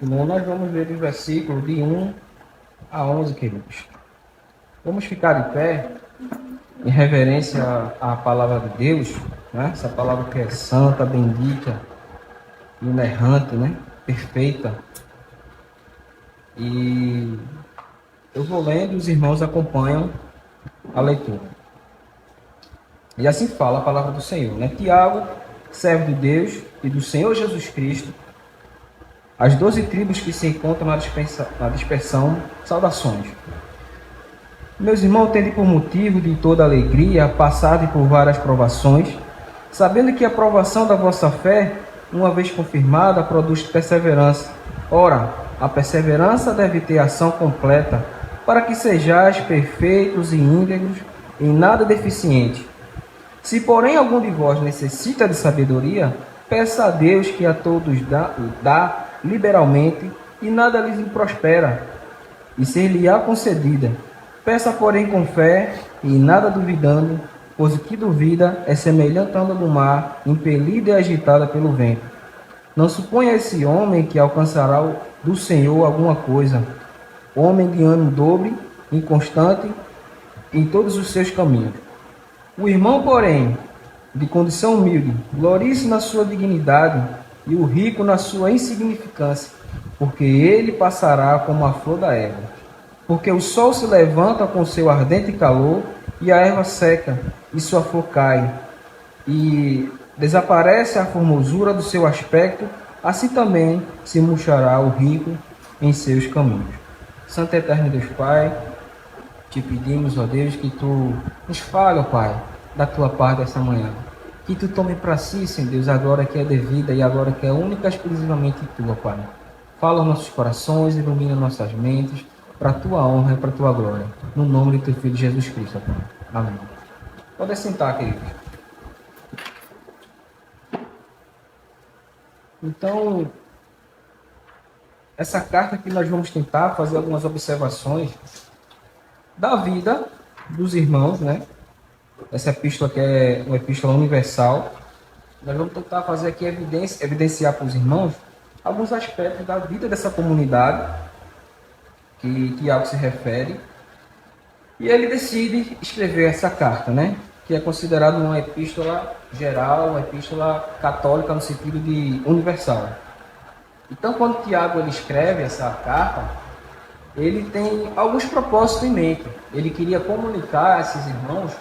Nós vamos ver o versículo de 1 a 11, queridos. Vamos ficar de pé em reverência à palavra de Deus, né? Essa palavra que é santa, bendita, inerrante, né? Perfeita. E eu vou lendo e os irmãos acompanham a leitura. E assim fala a palavra do Senhor, né? Tiago, servo de Deus e do Senhor Jesus Cristo, as 12 tribos que se encontram na dispersão, saudações. Meus irmãos, tende por motivo de toda alegria passar por várias provações, sabendo que a provação da vossa fé, uma vez confirmada, produz perseverança. Ora, a perseverança deve ter ação completa, para que sejais perfeitos e íntegros, em nada deficiente. Se, porém, algum de vós necessita de sabedoria, peça a Deus que a todos dá liberalmente, e nada lhes prospera, e ser-lhe-á concedida. Peça, porém, com fé e nada duvidando, pois o que duvida é semelhante à onda do mar, impelida e agitada pelo vento. Não suponha esse homem que alcançará do Senhor alguma coisa. Homem de ânimo dobre, inconstante em todos os seus caminhos. O irmão, porém, de condição humilde, glorie-se na sua dignidade, e o rico na sua insignificância, porque ele passará como a flor da erva. Porque o sol se levanta com seu ardente calor, e a erva seca, e sua flor cai, e desaparece a formosura do seu aspecto, assim também se murchará o rico em seus caminhos. Santo Eterno Deus Pai, te pedimos, ó Deus, que tu nos fale, ó Pai, da tua parte essa manhã. Que tu tome para si, Senhor Deus, a glória que é devida e a glória que é única exclusivamente tua, Pai. Fala aos nossos corações, ilumina nossas mentes, para a tua honra e para a tua glória. No nome do teu Filho Jesus Cristo, Pai. Amém. Pode sentar, queridos. Então, essa carta que nós vamos tentar fazer algumas observações da vida dos irmãos, né? Essa epístola que é uma epístola universal. Nós vamos tentar fazer aqui evidenciar para os irmãos alguns aspectos da vida dessa comunidade que Tiago se refere. E ele decide escrever essa carta, né? Que é considerada uma epístola geral, uma epístola católica no sentido de universal. Então, quando Tiago ele escreve essa carta, ele tem alguns propósitos em mente. Ele queria comunicar a esses irmãos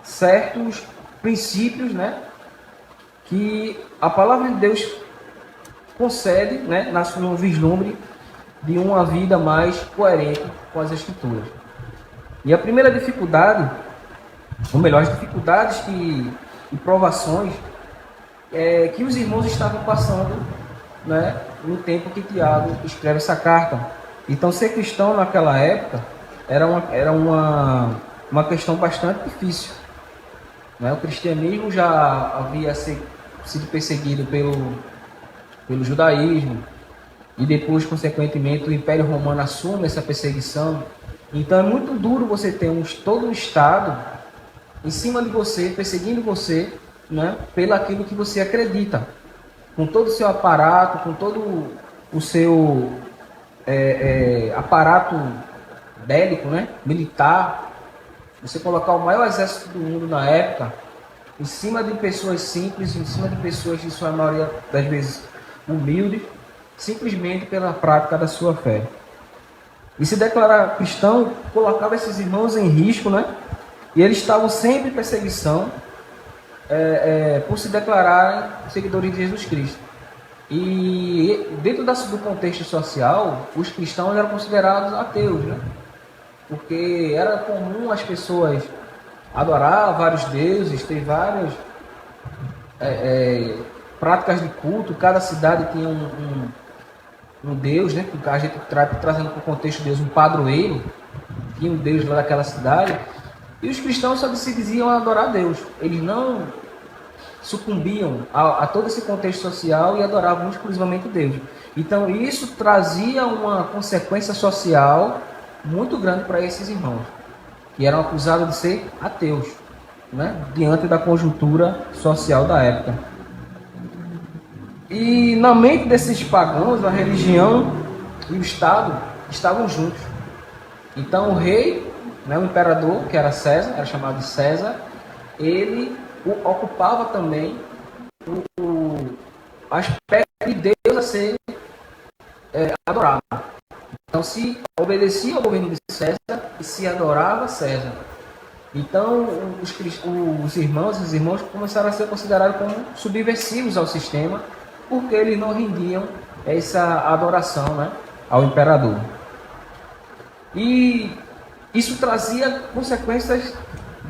certos princípios, né, que a palavra de Deus concede, né, no vislumbre de uma vida mais coerente com as Escrituras. E a primeira dificuldade, ou melhor, as dificuldades e provações que os irmãos estavam passando, né, no tempo que Tiago escreve essa carta. Então, ser cristão naquela época era uma questão bastante difícil. Né? O cristianismo já havia sido perseguido pelo judaísmo, e depois, consequentemente, o Império Romano assume essa perseguição. Então é muito duro você ter todo um Estado em cima de você, perseguindo você, né, pelo aquilo que você acredita, com todo o seu aparato, com todo o seu aparato bélico, né, militar. Você colocar o maior exército do mundo na época em cima de pessoas simples, em cima de pessoas, de sua maioria das vezes humildes, simplesmente pela prática da sua fé. E se declarar cristão colocava esses irmãos em risco, né? E eles estavam sempre em perseguição por se declararem seguidores de Jesus Cristo. E dentro do contexto social, os cristãos eram considerados ateus, né? Porque era comum as pessoas adorar vários deuses, ter várias práticas de culto. Cada cidade tinha um deus, né? A gente trazendo para o contexto de Deus um padroeiro, tinha um deus lá daquela cidade. E os cristãos só se diziam adorar a Deus. Eles não sucumbiam a todo esse contexto social e adoravam exclusivamente Deus. Então isso trazia uma consequência social muito grande para esses irmãos, que eram acusados de ser ateus, né, diante da conjuntura social da época. E na mente desses pagãos, a religião e o Estado estavam juntos. Então o rei, né, o imperador, que era César, era chamado de César, ele ocupava também o aspecto de Deus a ser adorado. Então se obedecia ao governo de César e se adorava César. Então os irmãos e os irmãos começaram a ser considerados como subversivos ao sistema, porque eles não rendiam essa adoração, né, ao imperador. E isso trazia consequências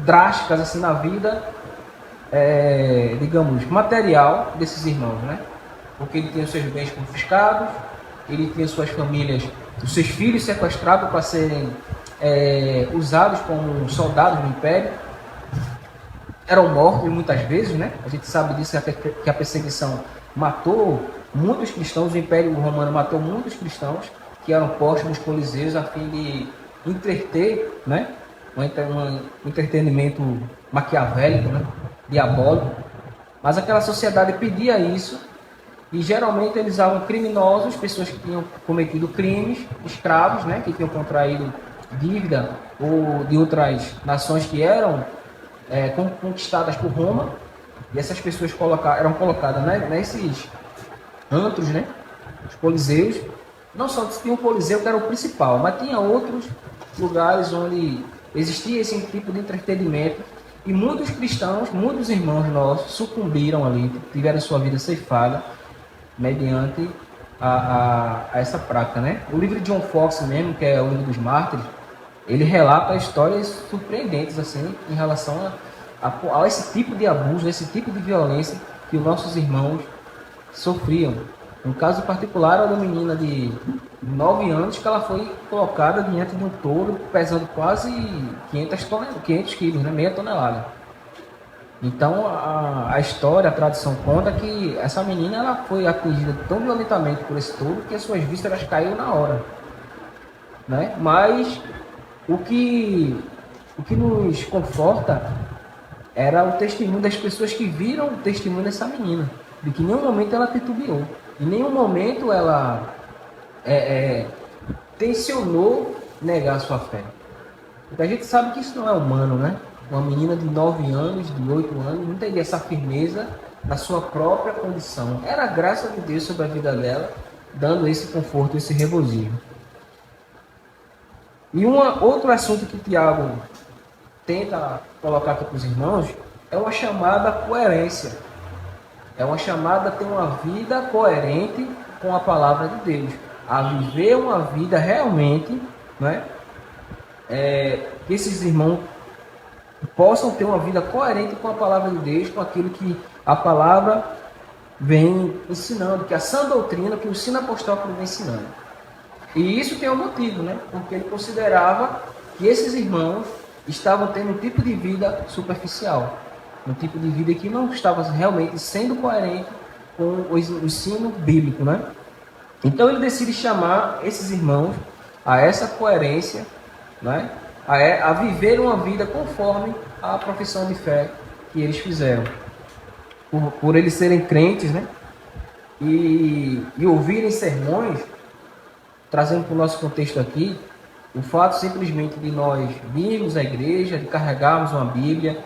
drásticas assim na vida, digamos, material desses irmãos, né? Porque ele tinha seus bens confiscados, ele tinha suas famílias, os seus filhos sequestrados para serem usados como soldados do império, eram mortos muitas vezes, né? A gente sabe disso, que a perseguição matou muitos cristãos, o Império Romano matou muitos cristãos que eram postos nos coliseus a fim de entreter, né? Um entretenimento maquiavélico, né? Diabólico. Mas aquela sociedade pedia isso e geralmente eles usavam criminosos, pessoas que tinham cometido crimes, escravos, né? Que tinham contraído dívida ou de outras nações que eram conquistadas por Roma, e essas pessoas eram colocadas, né, nesses antros, né, os coliseus. Não só tinha um coliseu que era o principal, mas tinha outros lugares onde existia esse tipo de entretenimento, e muitos cristãos, muitos irmãos nossos sucumbiram ali, tiveram sua vida ceifada mediante a essa prática, né? O livro de John Foxe mesmo, que é o livro dos Mártires, ele relata histórias surpreendentes assim em relação a esse tipo de abuso, esse tipo de violência que os nossos irmãos sofriam. Um caso particular era uma menina de 9 anos que ela foi colocada diante de um touro pesando quase 500 quilos, né? Meia tonelada. Então a história, a tradição conta que essa menina ela foi atingida tão violentamente por esse touro que as suas vísceras caíram na hora, né? Mas o que nos conforta era o testemunho das pessoas que viram o testemunho dessa menina, de que em nenhum momento ela titubeou, em nenhum momento ela tensionou negar a sua fé. Porque a gente sabe que isso não é humano, né? Uma menina de 9 anos, de 8 anos, não teria essa firmeza na sua própria condição. Era a graça de Deus sobre a vida dela, dando esse conforto, esse regozijo. E outro assunto que Tiago tenta colocar aqui para os irmãos é uma chamada coerência. É uma chamada a ter uma vida coerente com a palavra de Deus. A viver uma vida realmente, né? Que esses irmãos possam ter uma vida coerente com a palavra de Deus, com aquilo que a palavra vem ensinando, que a sã doutrina, que o ensino apostólico vem ensinando. E isso tem um motivo, né? Porque ele considerava que esses irmãos estavam tendo um tipo de vida superficial, um tipo de vida que não estava realmente sendo coerente com o ensino bíblico, né? Então ele decide chamar esses irmãos a essa coerência, né? A viver uma vida conforme a profissão de fé que eles fizeram. Por eles serem crentes, né? E ouvirem sermões, trazendo para o nosso contexto aqui, o fato simplesmente de nós virmos à igreja, de carregarmos uma Bíblia,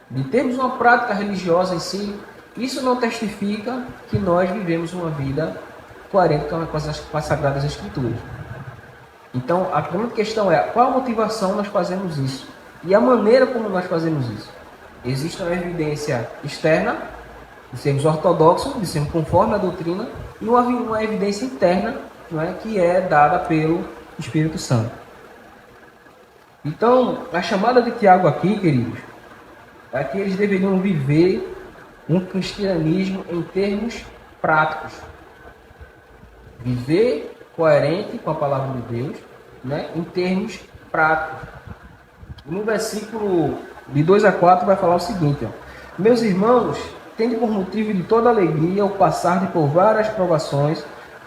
de termos uma prática religiosa em si, isso não testifica que nós vivemos uma vida coerente com as Sagradas Escrituras. Então, a primeira questão é, qual a motivação nós fazemos isso? E a maneira como nós fazemos isso? Existe uma evidência externa, de sermos ortodoxos, de sermos conforme a doutrina, e uma evidência interna, não é, que é dada pelo Espírito Santo. Então, a chamada de Tiago aqui, queridos, é que eles deveriam viver um cristianismo em termos práticos. Viver coerente com a palavra de Deus, né, em termos práticos. No versículo de 2 a 4 vai falar o seguinte: ó, meus irmãos, tende por motivo de toda alegria o passar por várias provações,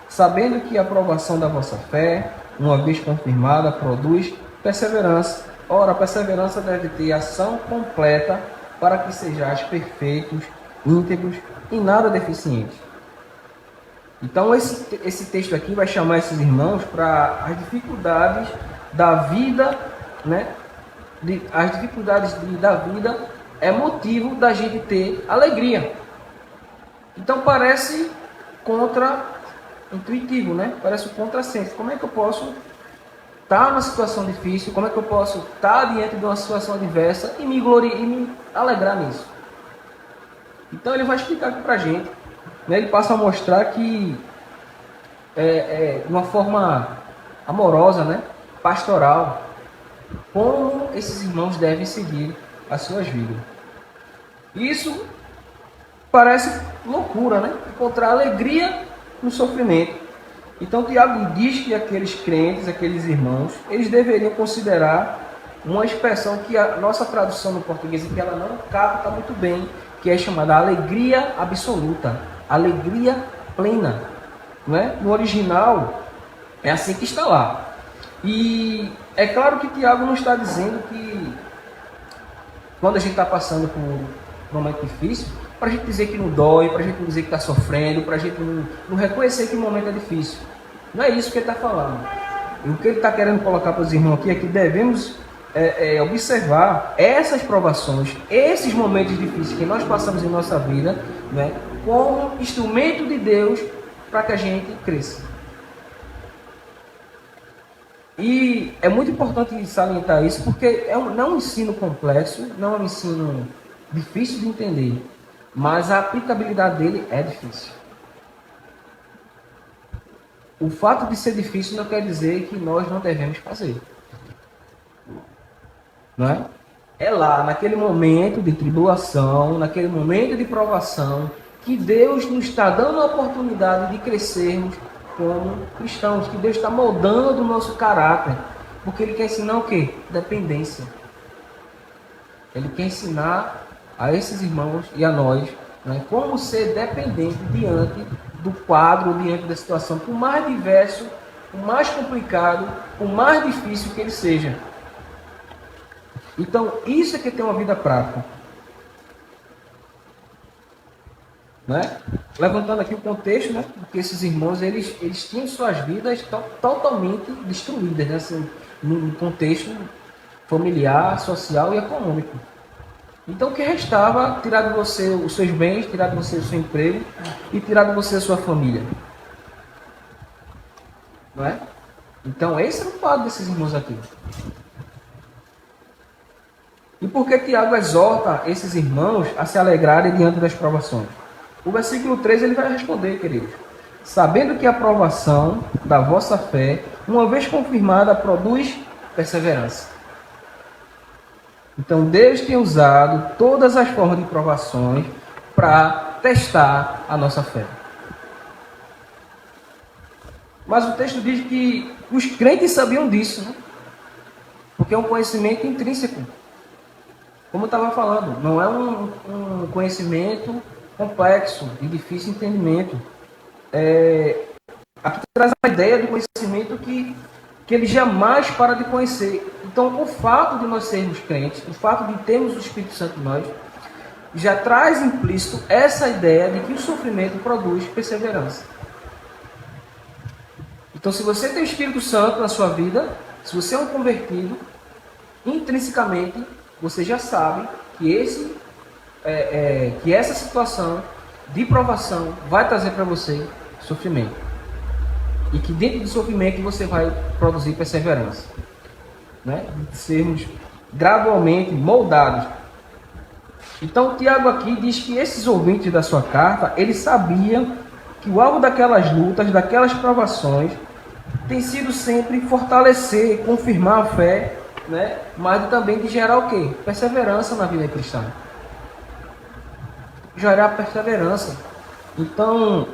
sabendo que a aprovação da vossa fé, uma vez confirmada, produz perseverança. Ora, a perseverança deve ter ação completa, para que sejais perfeitos, íntegros e nada deficientes. Então, esse texto aqui vai chamar esses irmãos para as dificuldades da vida, né? As dificuldades da vida é motivo da gente ter alegria. Então, parece contra-intuitivo, né? Parece um contrassenso. Como é que eu posso estar numa situação difícil? Como é que eu posso estar diante de uma situação adversa e me alegrar nisso? Então, ele vai explicar aqui para a gente. Né? Ele passa a mostrar que de uma forma amorosa, né? Pastoral, como esses irmãos devem seguir as suas vidas. Isso parece loucura, né? Encontrar alegria no sofrimento. Então Tiago diz que aqueles crentes, aqueles irmãos, eles deveriam considerar uma expressão que a nossa tradução no português, que ela não capta muito bem, que é chamada alegria absoluta, alegria plena. Não é? No original é assim que está lá. E é claro que Tiago não está dizendo que quando a gente está passando por um momento difícil, para a gente dizer que não dói, para a gente não dizer que está sofrendo, para a gente não reconhecer que o momento é difícil. Não é isso que ele está falando. E o que ele está querendo colocar para os irmãos aqui é que devemos observar essas provações, esses momentos difíceis que nós passamos em nossa vida, né, como instrumento de Deus para que a gente cresça. E é muito importante salientar isso, porque não é um ensino complexo, não é um ensino difícil de entender, mas a aplicabilidade dele é difícil. O fato de ser difícil não quer dizer que nós não devemos fazer. Não é? É lá, naquele momento de tribulação, naquele momento de provação, que Deus nos está dando a oportunidade de crescermos como cristãos, que Deus está moldando o nosso caráter, porque Ele quer ensinar o quê? Dependência. Ele quer ensinar a esses irmãos e a nós, né, como ser dependente diante do quadro, diante da situação, por mais diverso, por mais complicado, por mais difícil que ele seja. Então, isso é que tem uma vida prática. Né? Levantando aqui o contexto, né? Porque esses irmãos eles tinham suas vidas totalmente destruídas, né? Assim, no contexto familiar, social e econômico. Então, o que restava? Tirar de você os seus bens, tirar de você o seu emprego e tirar de você a sua família. Não é? Então, esse é o quadro desses irmãos aqui. E por que Tiago exorta esses irmãos a se alegrarem diante das provações? O versículo 3 ele vai responder, queridos. Sabendo que a provação da vossa fé, uma vez confirmada, produz perseverança. Então, Deus tem usado todas as formas de provações para testar a nossa fé. Mas o texto diz que os crentes sabiam disso, né? Porque é um conhecimento intrínseco. Como eu estava falando, não é um conhecimento complexo e difícil de entendimento. Aqui traz a ideia do conhecimento que ele jamais para de conhecer. Então, o fato de nós sermos crentes, o fato de termos o Espírito Santo em nós, já traz implícito essa ideia de que o sofrimento produz perseverança. Então, se você tem o Espírito Santo na sua vida, se você é um convertido, intrinsecamente, você já sabe que que essa situação de provação vai trazer para você sofrimento. E que dentro do sofrimento você vai produzir perseverança. Né? De sermos gradualmente moldados. Então, Tiago aqui diz que esses ouvintes da sua carta, eles sabiam que o alvo daquelas lutas, daquelas provações, tem sido sempre fortalecer, confirmar a fé, né? Mas também de gerar o quê? Perseverança na vida cristã. Gerar perseverança. Então,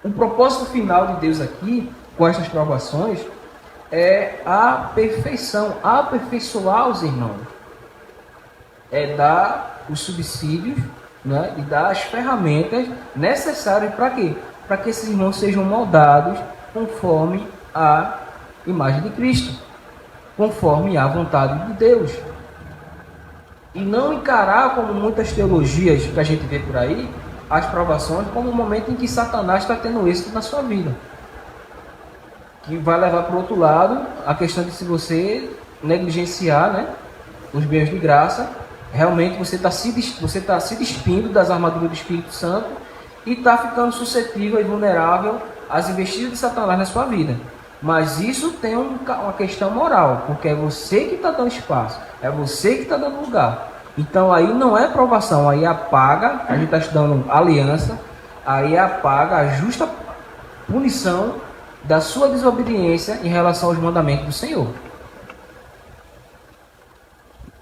o propósito final de Deus aqui, com essas provações, é a perfeição, aperfeiçoar os irmãos. É dar os subsídios, né? E dar as ferramentas necessárias para quê? Para que esses irmãos sejam moldados conforme a imagem de Cristo, conforme a vontade de Deus. E não encarar como muitas teologias que a gente vê por aí, as provações como um momento em que Satanás está tendo êxito na sua vida. Que vai levar para o outro lado a questão de se você negligenciar, né, os bens de graça, realmente você está se despindo das armaduras do Espírito Santo e está ficando suscetível e vulnerável às investidas de Satanás na sua vida. Mas isso tem uma questão moral, porque é você que está dando espaço, é você que está dando lugar. Então aí não é provação, aí apaga, a gente está estudando aliança, aí apaga a justa punição da sua desobediência em relação aos mandamentos do Senhor.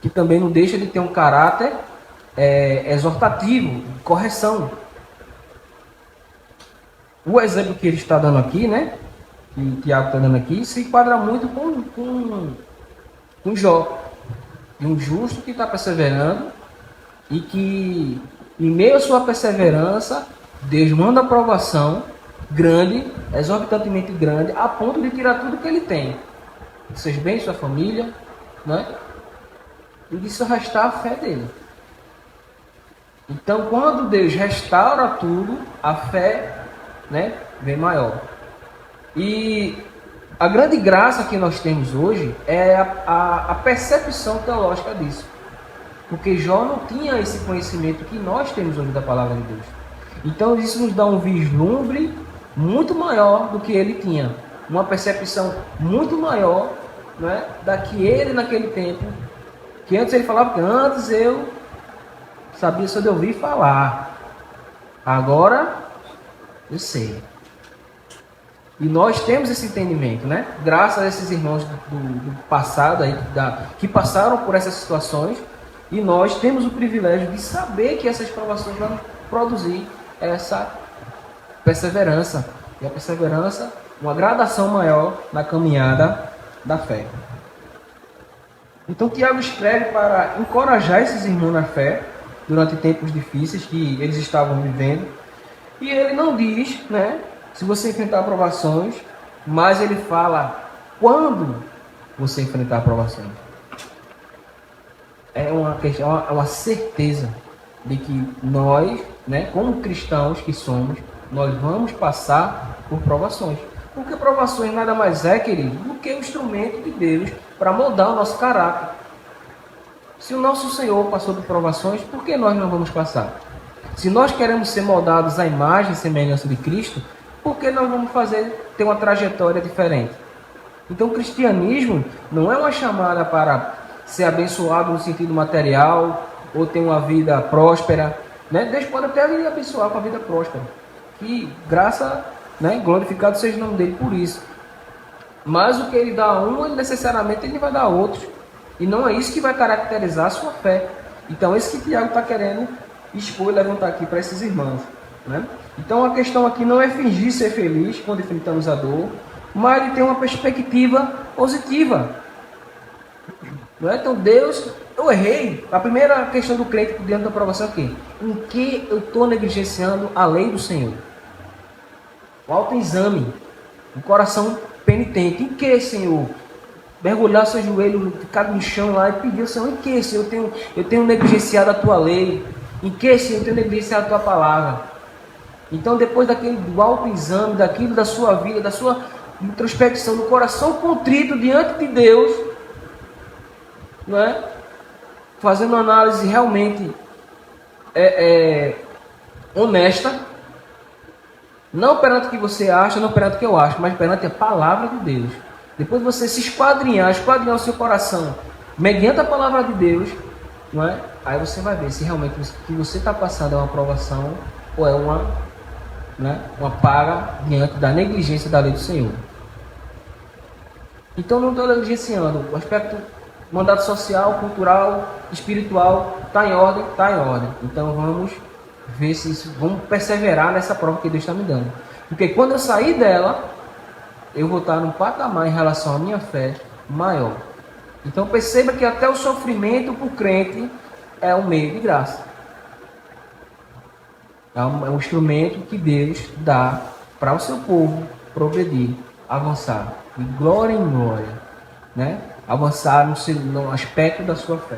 Que também não deixa de ter um caráter exortativo, correção. O exemplo que ele está dando aqui, né, que o Tiago está dando aqui, se enquadra muito com Jó. De um justo que está perseverando e que, em meio à sua perseverança, Deus manda a provação grande, exorbitantemente grande, a ponto de tirar tudo que ele tem. Seus bens, sua família, né? E de só restar a fé dele. Então, quando Deus restaura tudo, a fé, né, vem maior. E a grande graça que nós temos hoje é a percepção teológica disso. Porque Jó não tinha esse conhecimento que nós temos hoje da palavra de Deus. Então isso nos dá um vislumbre muito maior do que ele tinha. Uma percepção muito maior, né, da que ele naquele tempo. Que antes ele falava que antes eu sabia só de ouvir falar. Agora eu sei. E nós temos esse entendimento, né? Graças a esses irmãos do passado aí, que passaram por essas situações, e nós temos o privilégio de saber que essas provações vão produzir essa perseverança. E a perseverança, uma gradação maior na caminhada da fé. Então Tiago escreve para encorajar esses irmãos na fé durante tempos difíceis que eles estavam vivendo. E ele não diz, né, se você enfrentar provações, mas ele fala quando você enfrentar provações. É uma questão, é uma certeza de que nós, né, como cristãos que somos, nós vamos passar por provações. Porque provações nada mais é, querido, do que um instrumento de Deus para moldar o nosso caráter. Se o nosso Senhor passou por provações, por que nós não vamos passar? Se nós queremos ser moldados à imagem e semelhança de Cristo, por que nós vamos ter uma trajetória diferente? Então o cristianismo não é uma chamada para ser abençoado no sentido material, ou ter uma vida próspera, né? Deus pode até lhe abençoar com a vida próspera. Que graça, né, glorificado seja o nome dele por isso. Mas o que ele dá a um, necessariamente ele vai dar a outros. E não é isso que vai caracterizar a sua fé. Então é isso que Tiago está querendo expor e levantar aqui para esses irmãos, né? Então a questão aqui não é fingir ser feliz quando enfrentamos a dor, mas de ter uma perspectiva positiva. Não é? Então Deus, eu errei. A primeira questão do crente diante da aprovação é o quê? Em que eu estou negligenciando a lei do Senhor? O autoexame, o coração penitente. Em que, Senhor? Mergulhar seu joelho, ficar no chão lá e pedir ao Senhor, em que, Senhor, eu tenho negligenciado a tua lei? Em que, Senhor, eu tenho negligenciado a tua palavra? Então, depois do autoexame, daquilo da sua vida, da sua introspecção, do coração contrito diante de Deus, não é? Fazendo uma análise realmente honesta, não perante o que você acha, não perante o que eu acho, mas perante a palavra de Deus. Depois você se esquadrinhar o seu coração, mediante a palavra de Deus, não é? Aí você vai ver se realmente o que você está passando é uma aprovação ou é uma paga diante da negligência da lei do Senhor. Então não estou negligenciando o aspecto mandato social, cultural, espiritual, está em ordem, está em ordem. Então vamos ver se isso, vamos perseverar nessa prova que Deus está me dando. Porque quando eu sair dela, eu vou estar num patamar em relação à minha fé maior. Então perceba que até o sofrimento para o crente é um meio de graça. É um instrumento que Deus dá para o seu povo progredir, avançar de glória em glória, né? Avançar no aspecto da sua fé.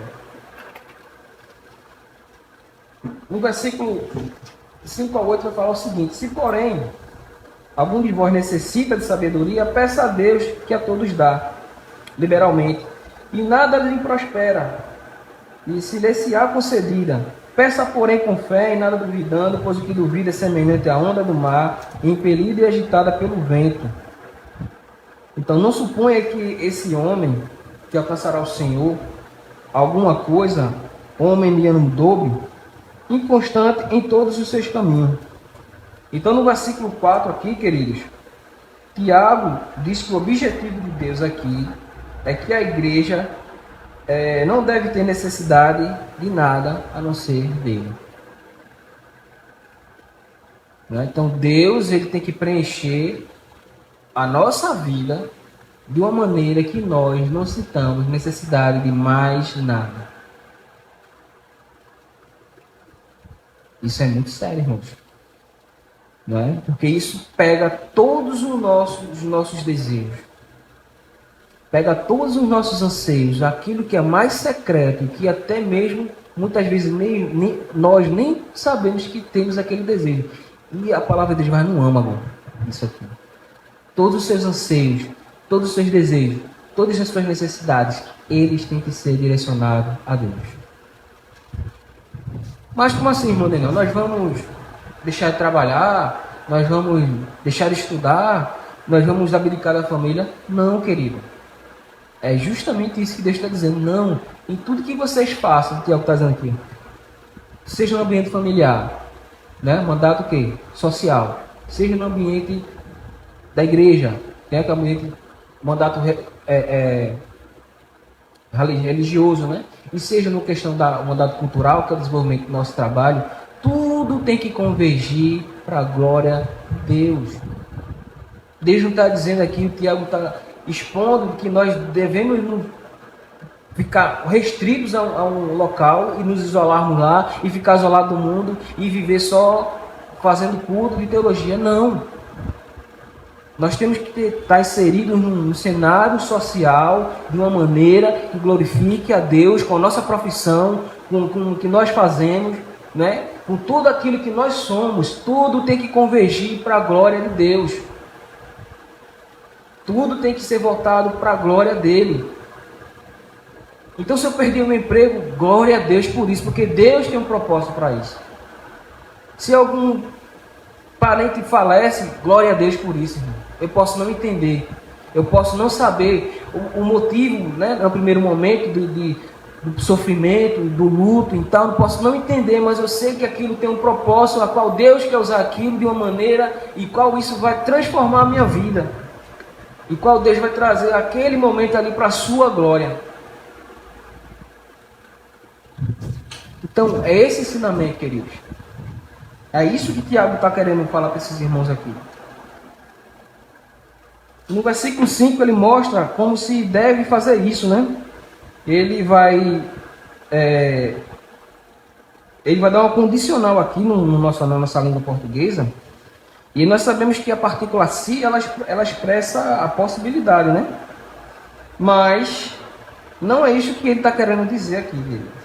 No versículo 5 a 8 vai falar o seguinte: se porém algum de vós necessita de sabedoria, peça a Deus que a todos dá, liberalmente, e nada lhe prospera, e se lhe se há concedida. Peça, porém, com fé e nada duvidando, pois o que duvida é semelhante à onda do mar, impelida e agitada pelo vento. Então, não suponha que esse homem que alcançará o Senhor, alguma coisa, homem de ânimo dobre, inconstante em todos os seus caminhos. Então, no versículo 4 aqui, queridos, Tiago diz que o objetivo de Deus aqui é que a igreja não deve ter necessidade de nada a não ser dele. Né? Então, Deus ele tem que preencher a nossa vida de uma maneira que nós não sintamos necessidade de mais nada. Isso é muito sério, irmãos. Não é? Porque isso pega todos os nossos desejos. Pega todos os nossos anseios, aquilo que é mais secreto, que até mesmo, muitas vezes, nós nem sabemos que temos aquele desejo. E a palavra de Deus vai no âmago, isso aqui. Todos os seus anseios, todos os seus desejos, todas as suas necessidades, eles têm que ser direcionados a Deus. Mas como assim, irmão Daniel? Nós vamos deixar de trabalhar? Nós vamos deixar de estudar? Nós vamos abdicar da família? Não, querido. É justamente isso que Deus está dizendo. Não, em tudo que vocês façam, o Tiago está dizendo aqui, seja no ambiente familiar, né? Mandato o quê? Social. Seja no ambiente da igreja, né? Que é o ambiente, mandato religioso, né? E seja no questão da mandato cultural, que é o desenvolvimento do nosso trabalho, tudo tem que convergir para a glória de Deus. Deus não está dizendo aqui, o Tiago está expondo que nós devemos ficar restritos a um local e nos isolarmos lá e ficar isolado do mundo e viver só fazendo culto de teologia. Não. Nós temos que estar inseridos num cenário social de uma maneira que glorifique a Deus com a nossa profissão, com o que nós fazemos, né? Com tudo aquilo que nós somos. Tudo tem que convergir para a glória de Deus. Tudo tem que ser voltado para a glória dele. Então, se eu perdi o meu emprego, glória a Deus por isso, porque Deus tem um propósito para isso. Se algum parente falece, glória a Deus por isso, irmão. Eu posso não entender, eu posso não saber o motivo, né, no primeiro momento do sofrimento, do luto, então eu posso não entender, mas eu sei que aquilo tem um propósito, a qual Deus quer usar aquilo de uma maneira e qual isso vai transformar a minha vida. E qual Deus vai trazer aquele momento ali para a sua glória. Então, é esse ensinamento, queridos. É isso que Tiago está querendo falar para esses irmãos aqui. No versículo 5 ele mostra como se deve fazer isso, né? Ele vai dar uma condicional aqui na nossa língua portuguesa. E nós sabemos que a partícula se, ela expressa a possibilidade, né? Mas não é isso que ele está querendo dizer aqui, querido.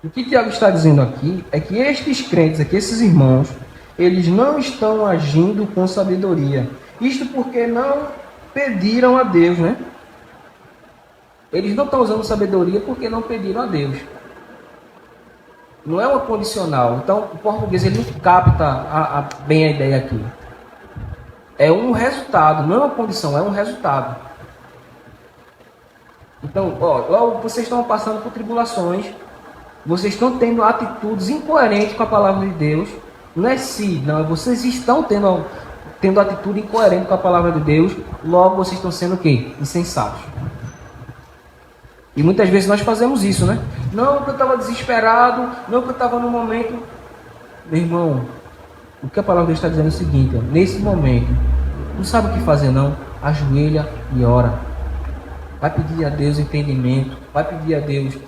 O que Tiago está dizendo aqui é que estes crentes aqui, esses irmãos, eles não estão agindo com sabedoria. Isto porque não pediram a Deus, né? Eles não estão usando sabedoria porque não pediram a Deus. Não é uma condicional. Então, o português ele não capta bem a ideia aqui. É um resultado, não é uma condição, é um resultado. Então, vocês estão passando por tribulações, vocês estão tendo atitudes incoerentes com a palavra de Deus. Não é se, não, vocês estão tendo atitude incoerente com a palavra de Deus, logo vocês estão sendo o quê? Insensatos. E muitas vezes nós fazemos isso, né? Não, porque eu estava desesperado, não, porque eu estava no momento... Meu irmão, o que a palavra de Deus está dizendo é o seguinte, ó, nesse momento, não sabe o que fazer não, ajoelha e ora. Vai pedir a Deus entendimento, vai pedir a Deus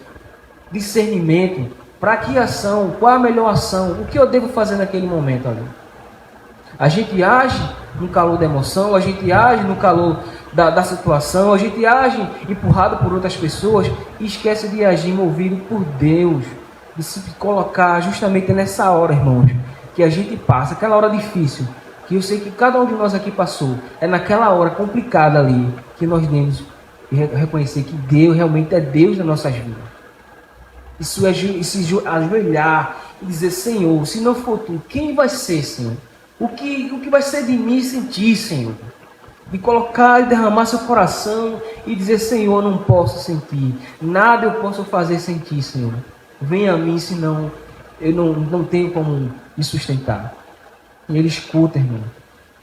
discernimento, para que ação, qual a melhor ação, o que eu devo fazer naquele momento ali. A gente age no calor da emoção, a gente age no calor da situação, a gente age empurrado por outras pessoas e esquece de agir movido por Deus. de se colocar justamente nessa hora, irmãos, que a gente passa, aquela hora difícil, que eu sei que cada um de nós aqui passou, é naquela hora complicada ali que nós devemos reconhecer que Deus realmente é Deus nas nossas vidas. Isso é se ajoelhar e dizer: Senhor, se não for tu, quem vai ser, Senhor? O que vai ser de mim sem ti, Senhor? De colocar e derramar seu coração e dizer: Senhor, não posso sem ti, nada eu posso fazer sem ti, Senhor. Venha a mim, senão eu não tenho como me sustentar. E ele escuta, irmão.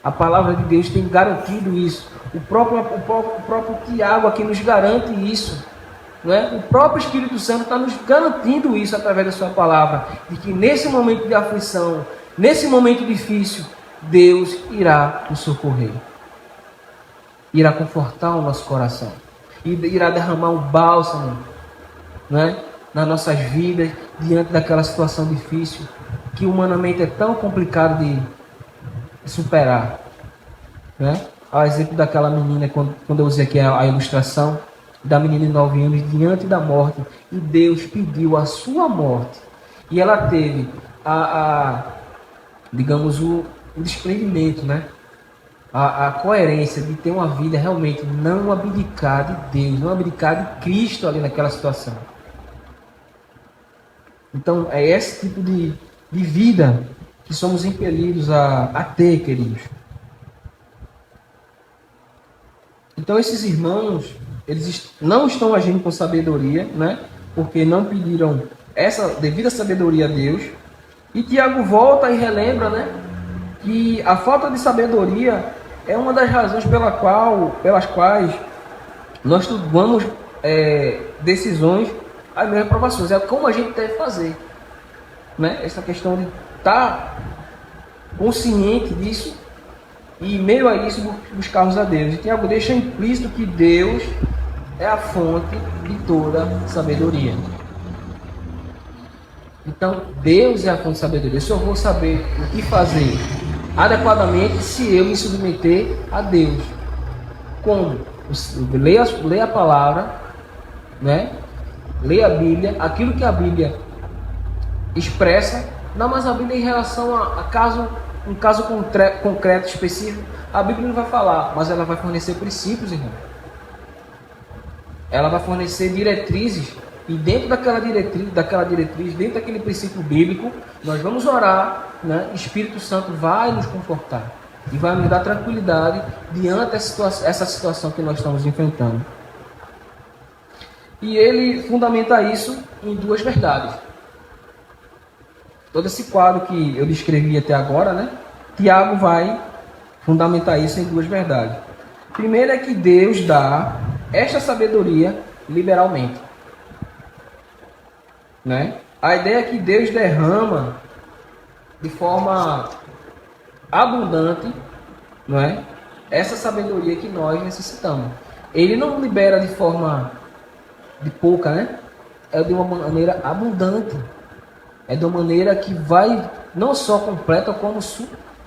A palavra de Deus tem garantido isso. O próprio Tiago aqui nos garante isso. Não é? O próprio Espírito Santo está nos garantindo isso através da sua palavra. De que nesse momento de aflição, nesse momento difícil, Deus irá nos socorrer. Irá confortar o nosso coração. E irá derramar um bálsamo, não é? Nas nossas vidas, diante daquela situação difícil, que humanamente é tão complicado de superar, né? Ao exemplo daquela menina, quando eu usei aqui a ilustração da menina de 9 anos diante da morte, e Deus pediu a sua morte, e ela teve digamos, o desprendimento, né? A coerência de ter uma vida realmente não abdicar de Deus, não abdicar de Cristo ali naquela situação. Então é esse tipo de vida que somos impelidos a ter, queridos. Então esses irmãos, eles não estão agindo com sabedoria, né? Porque não pediram essa devida sabedoria a Deus. E Tiago volta e relembra, né? Que a falta de sabedoria é uma das razões pelas quais nós tomamos decisões as mesmas aprovações. É como a gente deve fazer, né? Essa questão de estar consciente disso e, em meio a isso, buscarmos a Deus. E Tiago deixa implícito que Deus é a fonte de toda sabedoria. Então, Deus é a fonte de sabedoria. Eu só vou saber o que fazer adequadamente se eu me submeter a Deus. Como? Leia a palavra, né? Leia a Bíblia, aquilo que a Bíblia expressa, não mais a Bíblia em relação a um caso concreto, específico, a Bíblia não vai falar, mas ela vai fornecer princípios, irmão. Ela vai fornecer diretrizes, e dentro daquela diretriz, dentro daquele princípio bíblico, nós vamos orar, né? O Espírito Santo vai nos confortar e vai nos dar tranquilidade diante dessa situação que nós estamos enfrentando. E ele fundamenta isso em duas verdades. Todo esse quadro que eu descrevi até agora, né? Tiago vai fundamentar isso em duas verdades. Primeiro é que Deus dá esta sabedoria liberalmente, né? A ideia é que Deus derrama de forma abundante, não é? Essa sabedoria que nós necessitamos. Ele não libera de forma de pouca, né? É de uma maneira abundante. É de uma maneira que vai não só completa, como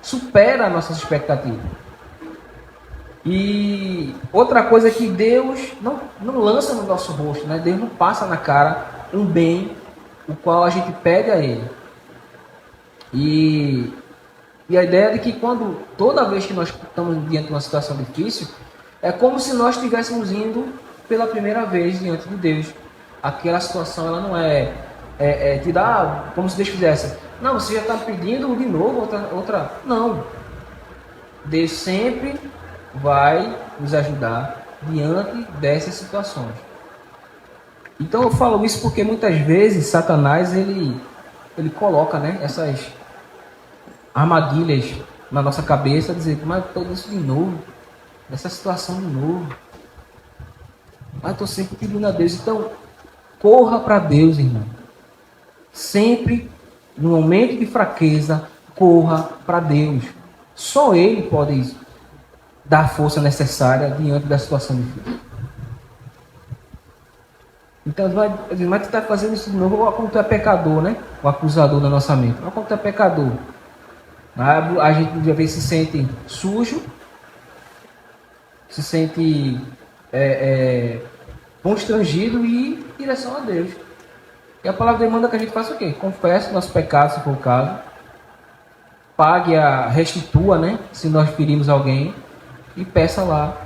supera as nossas expectativas. E outra coisa é que Deus não lança no nosso rosto, né? Deus não passa na cara um bem o qual a gente pede a Ele. E a ideia é de que toda vez que nós estamos diante de uma situação difícil, é como se nós estivéssemos indo pela primeira vez diante de Deus. Aquela situação, ela não te dá como se Deus fizesse: não, você já está pedindo de novo outra. Não. Deus sempre vai nos ajudar diante dessas situações. Então eu falo isso porque muitas vezes Satanás ele coloca, né, essas armadilhas na nossa cabeça, dizer: mas estou nisso de novo, nessa situação de novo, mas estou sempre pedindo a Deus. Então corra para Deus, irmão. Sempre no momento de fraqueza, corra para Deus. Só Ele pode dar a força necessária diante da situação difícil. Então, mas tu está fazendo isso de novo, olha como tu é pecador, né? O acusador da nossa mente. Olha como tu é pecador. A gente muitas vezes se sente sujo, se sente constrangido e em direção a Deus. E a palavra demanda que a gente faça o quê? Confesse o nosso pecado, se for o caso. Restitua, né? Se nós ferimos alguém. E peça lá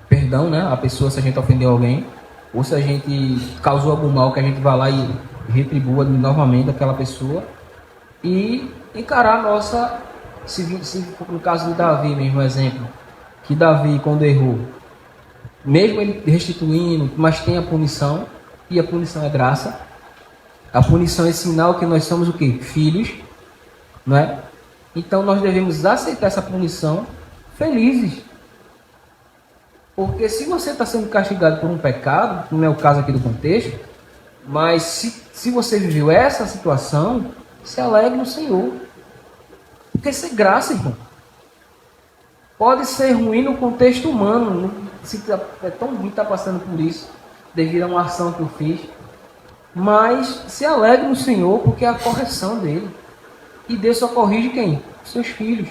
perdão, né? A pessoa, se a gente ofendeu alguém. Ou se a gente causou algum mal, que a gente vá lá e retribua novamente aquela pessoa. E encarar a nossa... Se for no caso de Davi mesmo, exemplo. Que Davi, quando errou, mesmo ele restituindo, mas tem a punição. E a punição é graça. A punição é sinal que nós somos o quê? Filhos, não é? Então nós devemos aceitar essa punição felizes. Porque se você está sendo castigado por um pecado, não é o caso aqui do contexto, mas se você viveu essa situação, se alegre no Senhor. Porque isso é graça, irmão. Pode ser ruim no contexto humano, se é tão ruim estar passando por isso, devido a uma ação que eu fiz. Mas se alegre no Senhor, porque é a correção dele. E Deus só corrige quem? Seus filhos.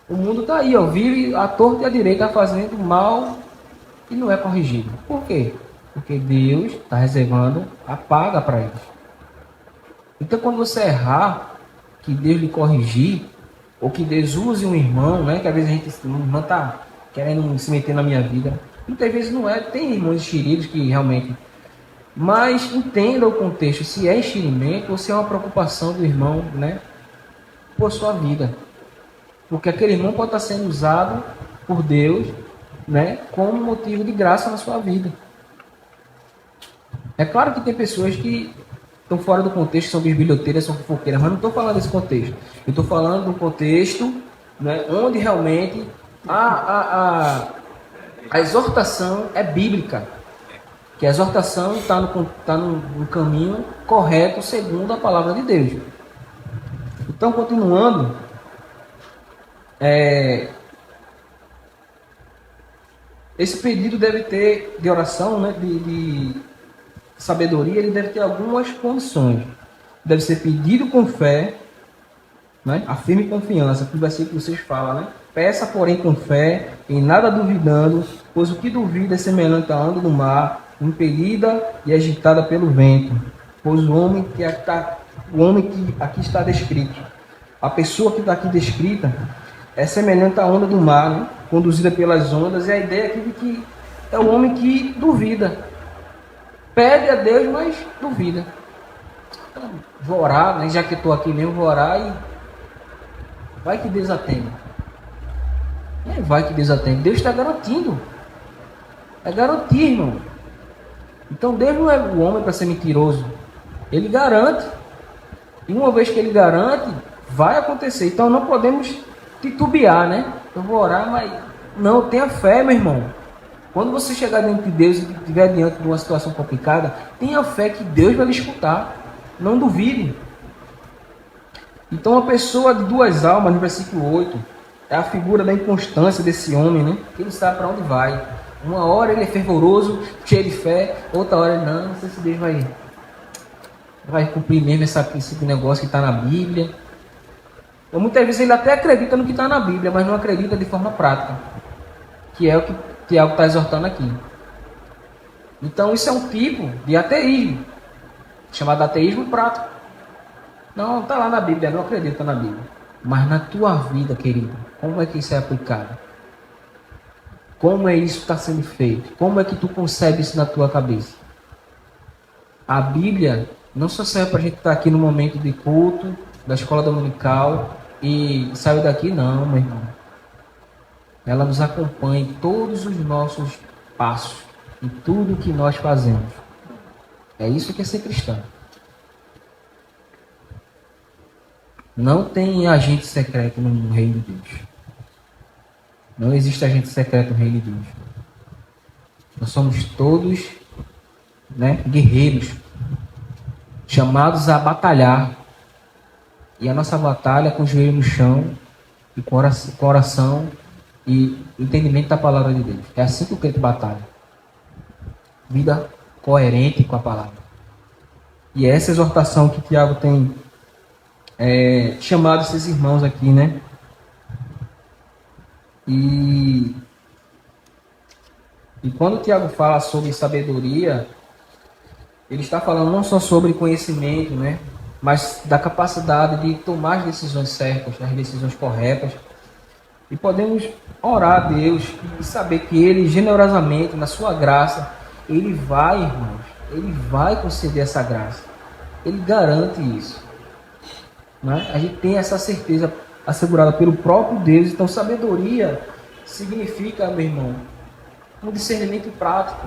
O mundo está aí, ó, vive à torta e à direita fazendo mal e não é corrigido. Por quê? Porque Deus está reservando a paga para eles. Então, quando você errar, que Deus lhe corrigir, ou que Deus use um irmão, né? Que às vezes um irmão está querendo se meter na minha vida. Muitas vezes não é. Tem irmãos enxeridos que realmente... Mas entenda o contexto, se é enxerimento ou se é uma preocupação do irmão, né? Por sua vida. Porque aquele irmão pode estar sendo usado por Deus, né, como motivo de graça na sua vida. É claro que tem pessoas que estão fora do contexto, são bisbilhoteiras, são fofoqueiras, mas não estou falando desse contexto. Eu estou falando do contexto, né, onde realmente a exortação é bíblica. Que a exortação está no caminho correto segundo a palavra de Deus. Então, continuando, esse pedido deve ter, de oração, né, de sabedoria, ele deve ter algumas condições. Deve ser pedido com fé, né, afirme confiança, que o versículo 6 fala, né? Peça, porém, com fé, em nada duvidando, pois o que duvida é semelhante à onda do mar, impelida e agitada pelo vento. Pois o homem que aqui está descrito, a pessoa que está aqui descrita, é semelhante à onda do mar, né? Conduzida pelas ondas, e a ideia aqui de que é o homem que duvida. Pede a Deus, mas duvida. Então, vou orar, né? Já que estou aqui mesmo, vou orar e vai que Deus atende. Vai que Deus atende. Deus está garantindo. É garantir, irmão. Então Deus não é o homem para ser mentiroso. Ele garante. E uma vez que ele garante, vai acontecer. Então não podemos titubear, né? Eu vou orar, mas não, tenha fé, meu irmão. Quando você chegar diante de Deus e estiver diante de uma situação complicada, tenha fé que Deus vai lhe escutar. Não duvide. Então a pessoa de duas almas, no versículo 8, é a figura da inconstância desse homem, né? Que ele sabe para onde vai. Uma hora ele é fervoroso, cheio de fé, outra hora ele não sei se Deus vai cumprir mesmo esse negócio que está na Bíblia. Então, muitas vezes ele até acredita no que está na Bíblia, mas não acredita de forma prática, que é o que Tiago está exortando aqui. Então isso é um tipo de ateísmo, chamado ateísmo prático. Não, está lá na Bíblia, não acredita na Bíblia. Mas na tua vida, querido, como é que isso é aplicado? Como é isso que está sendo feito? Como é que tu concebe isso na tua cabeça? A Bíblia não só serve para a gente estar aqui no momento de culto, da escola dominical, e saiu daqui, não, meu irmão. Ela nos acompanha em todos os nossos passos, em tudo que nós fazemos. É isso que é ser cristão. Não tem agente secreto no reino de Deus. Não existe agente secreto no reino de Deus. Nós somos todos, né, guerreiros, chamados a batalhar. E a nossa batalha é com o joelho no chão, e com oração e entendimento da palavra de Deus. É assim que o crente batalha. Vida coerente com a palavra. E é essa exortação que Tiago tem chamado esses irmãos aqui, né? E quando o Tiago fala sobre sabedoria, ele está falando não só sobre conhecimento, né? Mas da capacidade de tomar as decisões certas, as decisões corretas. E podemos orar a Deus e saber que Ele, generosamente, na sua graça, Ele vai, irmãos, Ele vai conceder essa graça. Ele garante isso. Né? A gente tem essa certeza assegurada pelo próprio Deus. Então, sabedoria significa, meu irmão, um discernimento prático.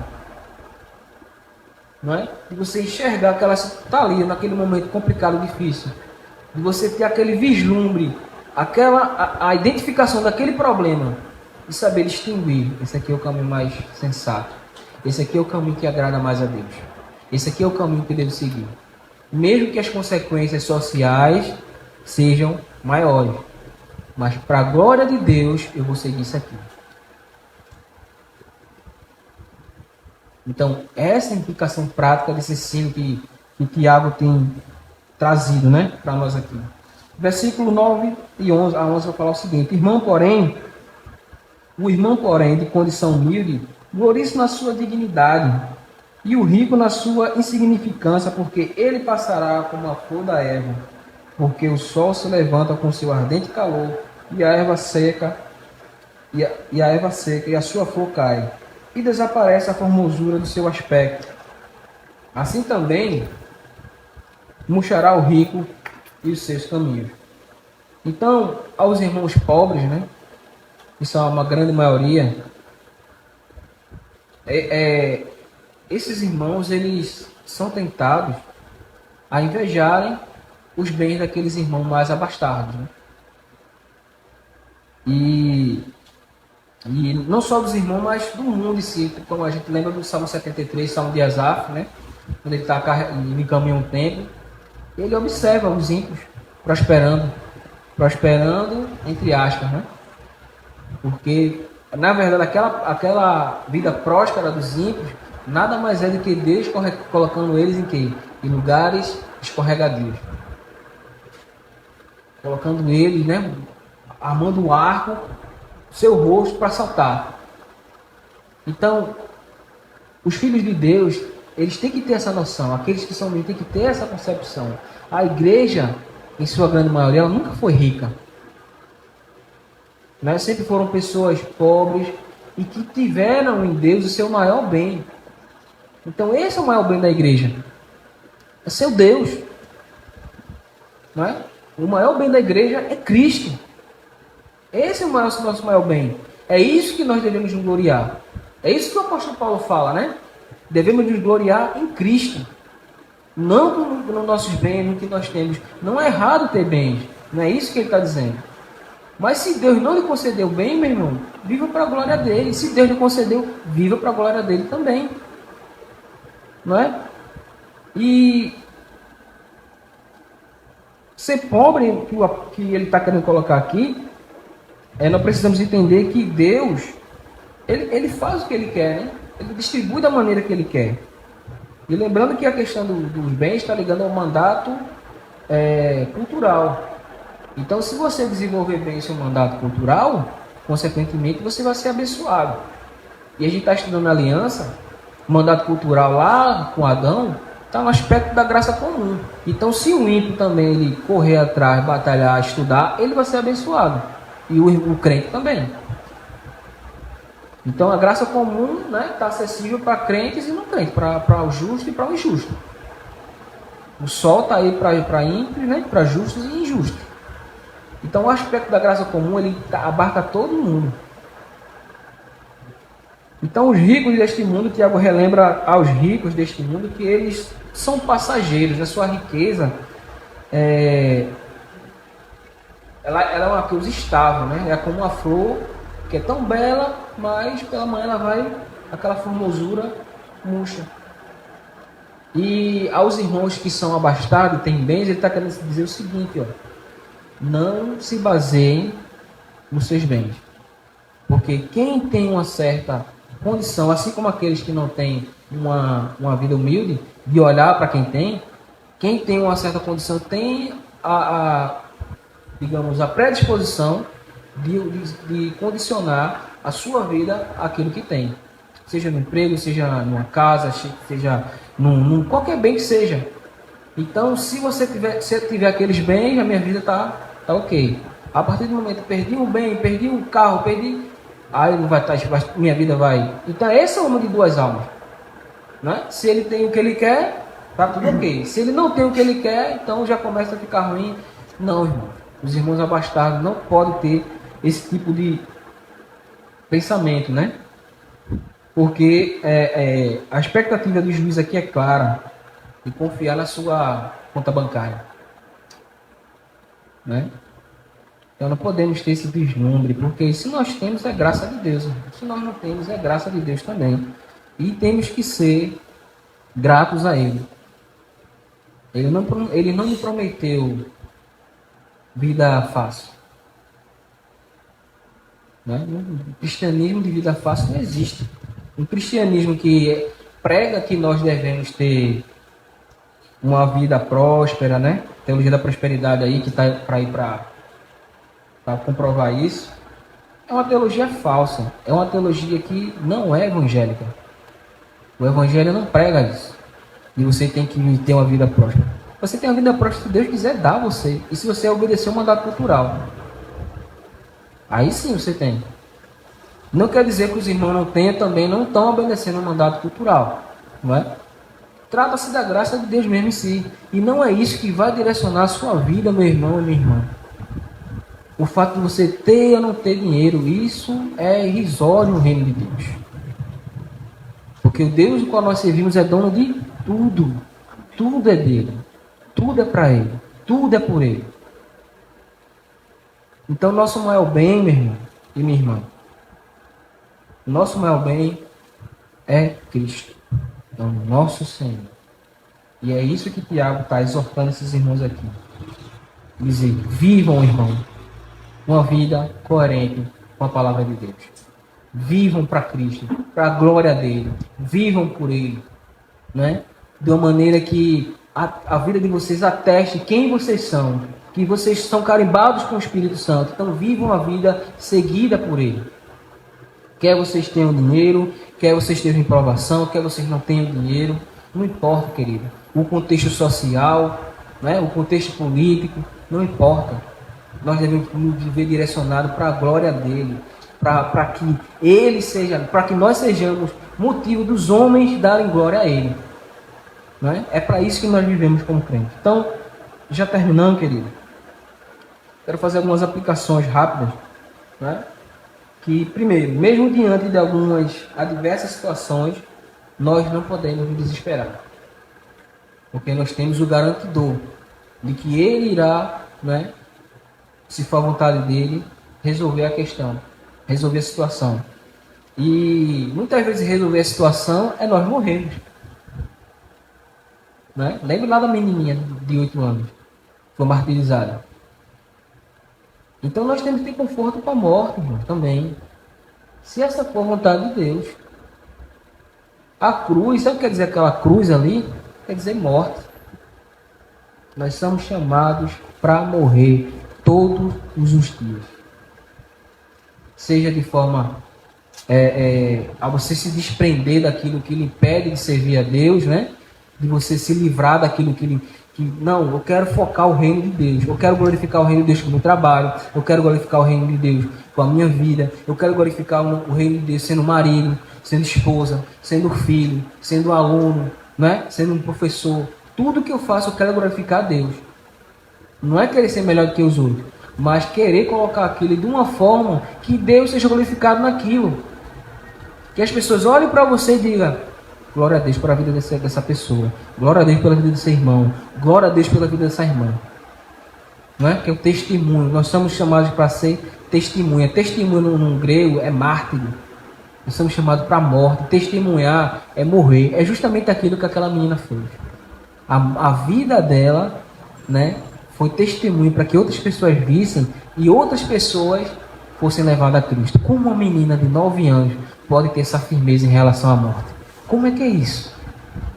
Não é? De você enxergar que ela está ali, naquele momento complicado, difícil. De você ter aquele vislumbre, a identificação daquele problema e saber distinguir. Esse aqui é o caminho mais sensato. Esse aqui é o caminho que agrada mais a Deus. Esse aqui é o caminho que eu devo seguir. Mesmo que as consequências sociais sejam maiores. Mas para a glória de Deus, eu vou seguir isso aqui. Então, essa é a implicação prática desse ensino que Tiago tem trazido, né, para nós aqui. Versículo 9 e 11 a 11 vai falar o seguinte: o irmão, porém, de condição humilde, glorie-se na sua dignidade, e o rico na sua insignificância, porque ele passará como a flor da erva, porque o sol se levanta com seu ardente calor, e a erva seca, e a sua flor cai, e desaparece a formosura do seu aspecto. Assim também murchará o rico e os seus caminhos. Então, aos irmãos pobres, né, que são uma grande maioria, esses irmãos, eles são tentados a invejarem os bens daqueles irmãos mais abastados. Né? E não só dos irmãos, mas do mundo em si. Como a gente lembra do Salmo 73, Salmo de Asaf, né? Quando ele está em caminho a um templo, ele observa os ímpios prosperando entre aspas, né? Porque, na verdade, aquela vida próspera dos ímpios nada mais é do que Deus colocando eles em quê? Em lugares escorregadios. Colocando eles, né? Armando o arco, seu rosto para saltar. Então, os filhos de Deus, eles têm que ter essa noção. Aqueles que são têm que ter essa concepção. A igreja, em sua grande maioria, ela nunca foi rica. Né? Sempre foram pessoas pobres e que tiveram em Deus o seu maior bem. Então esse é o maior bem da igreja. É seu Deus. Não é? O maior bem da igreja é Cristo. Esse é o nosso maior bem. É isso que nós devemos nos gloriar. É isso que o apóstolo Paulo fala, né? Devemos nos gloriar em Cristo. Não nos nossos bens, no que nós temos. Não é errado ter bens. Não é isso que ele está dizendo. Mas se Deus não lhe concedeu bem, meu irmão, viva para a glória dele. Se Deus lhe concedeu, viva para a glória dele também. Não é? E ser pobre, que ele está querendo colocar aqui, nós precisamos entender que Deus, ele faz o que ele quer, né? Ele distribui da maneira que ele quer. E lembrando que a questão dos bens está ligando ao mandato cultural. Então, se você desenvolver bem seu mandato cultural, consequentemente você vai ser abençoado. E a gente está estudando a aliança, o mandato cultural lá com Adão, está no aspecto da graça comum. Então, se o ímpio também ele correr atrás, batalhar, estudar, ele vai ser abençoado. E o crente também. Então, a graça comum está acessível para crentes e não crentes, para o justo e para o injusto. O sol está aí para ímpios, né, para justos e injustos. Então, o aspecto da graça comum, ele abarca todo mundo. Então, os ricos deste mundo, Tiago relembra aos ricos deste mundo que eles são passageiros, a sua riqueza ela é uma coisa estável, né? É como uma flor que é tão bela, mas pela manhã ela vai, aquela formosura murcha. E aos irmãos que são abastados, têm bens, ele está querendo dizer o seguinte, ó: não se baseiem nos seus bens. Porque quem tem uma certa condição, assim como aqueles que não têm uma vida humilde, de olhar para quem tem uma certa condição tem digamos, a predisposição de condicionar a sua vida àquilo que tem. Seja no emprego, seja numa casa, seja num qualquer bem que seja. Então, se eu tiver aqueles bens, a minha vida tá ok. A partir do momento que perdi um bem, perdi um carro, aí não vai estar, minha vida vai. Então, esse é uma de duas almas, né? Se ele tem o que ele quer, tá tudo ok. Se ele não tem o que ele quer, então já começa a ficar ruim. Não, irmão. Os irmãos abastados não podem ter esse tipo de pensamento, né? Porque a expectativa do juiz aqui é clara, e confiar na sua conta bancária, né? Então não podemos ter esse vislumbre, porque se nós temos é graça de Deus, se nós não temos é graça de Deus também, e temos que ser gratos a Ele. Ele não me prometeu vida fácil, né? Um cristianismo de vida fácil não existe. Um cristianismo que prega que nós devemos ter uma vida próspera, né? Teologia da prosperidade aí, que está para ir para comprovar isso, é uma teologia falsa. É uma teologia que não é evangélica. O evangelho não prega isso. E você tem que ter uma vida próspera. Você tem uma vida próspera se Deus quiser dar a você. E se você obedecer o mandato cultural. Aí sim você tem. Não quer dizer que os irmãos não tenham, também não estão obedecendo o mandato cultural. Não é? Trata-se da graça de Deus mesmo em si. E não é isso que vai direcionar a sua vida, meu irmão e minha irmã. O fato de você ter ou não ter dinheiro, isso é irrisório no reino de Deus. Porque o Deus do qual nós servimos é dono de tudo. Tudo é dele. Tudo é para ele. Tudo é por ele. Então, nosso maior bem, meu irmão e minha irmã, o nosso maior bem é Cristo. É o nosso Senhor. E é isso que Tiago está exortando esses irmãos aqui. Dizer, vivam, irmão, uma vida coerente com a palavra de Deus. Vivam para Cristo, para a glória dele. Vivam por ele, né? De uma maneira que a vida de vocês ateste quem vocês são, que vocês são carimbados com o Espírito Santo. Então vivam a vida seguida por ele. Quer vocês tenham dinheiro, quer vocês tenham provação, quer vocês não tenham dinheiro, não importa, querido. O contexto social, né? O contexto político, não importa. Nós devemos viver direcionado para a glória dele, para que ele seja, para que nós sejamos motivo dos homens darem glória a ele. Não é? É para isso que nós vivemos como crentes. Então, já terminando, querido, quero fazer algumas aplicações rápidas, né? Que, primeiro, mesmo diante de algumas adversas situações, nós não podemos nos desesperar. Porque nós temos o garantidor de que ele irá, né, se for a vontade dele, resolver a questão, resolver a situação. E muitas vezes resolver a situação é nós morrermos. Né? Lembra lá da menininha de 8 anos, foi martirizada. Então nós temos que ter conforto com a morte, irmão, também. Se essa for a vontade de Deus. A cruz, sabe o que quer dizer aquela cruz ali? Quer dizer morte. Nós somos chamados para morrer todos os dias. Seja de forma a você se desprender daquilo que lhe impede de servir a Deus, né? De você se livrar daquilo não, eu quero focar o reino de Deus, eu quero glorificar o reino de Deus com o meu trabalho, eu quero glorificar o reino de Deus com a minha vida, eu quero glorificar o reino de Deus sendo marido, sendo esposa, sendo filho, sendo aluno, né? Sendo um professor. Tudo que eu faço eu quero glorificar a Deus. Não é querer ser melhor do que os outros, mas querer colocar aquilo de uma forma que Deus seja glorificado naquilo. Que as pessoas olhem para você e digam: glória a Deus pela vida dessa pessoa. Glória a Deus pela vida desse irmão. Glória a Deus pela vida dessa irmã. Não é? Que é o testemunho. Nós somos chamados para ser testemunha. Testemunho no grego é mártir. Nós somos chamados para a morte. Testemunhar é morrer. É justamente aquilo que aquela menina fez. A vida dela, né, foi testemunho para que outras pessoas vissem e outras pessoas fossem levadas a Cristo. Como uma menina de 9 anos pode ter essa firmeza em relação à morte? Como é que é isso?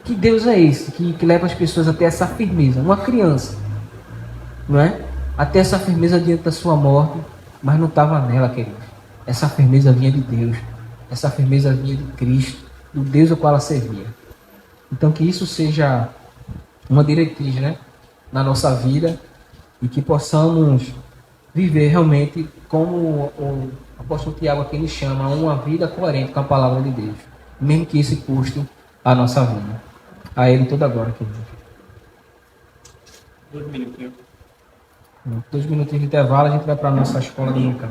Que Deus é esse que leva as pessoas a ter essa firmeza? Uma criança, não é? A ter essa firmeza diante da sua morte, mas não estava nela, querido. Essa firmeza vinha de Deus. essa firmeza vinha de Cristo, do Deus ao qual ela servia. Então que isso seja uma diretriz, né, na nossa vida e que possamos viver realmente como o apóstolo Tiago aqui nos chama, uma vida coerente com a palavra de Deus, mesmo que isso custe a nossa vida. A Ele toda agora, querido. 2 minutinhos. 2 minutinhos de intervalo, a gente vai para a nossa escola dominical.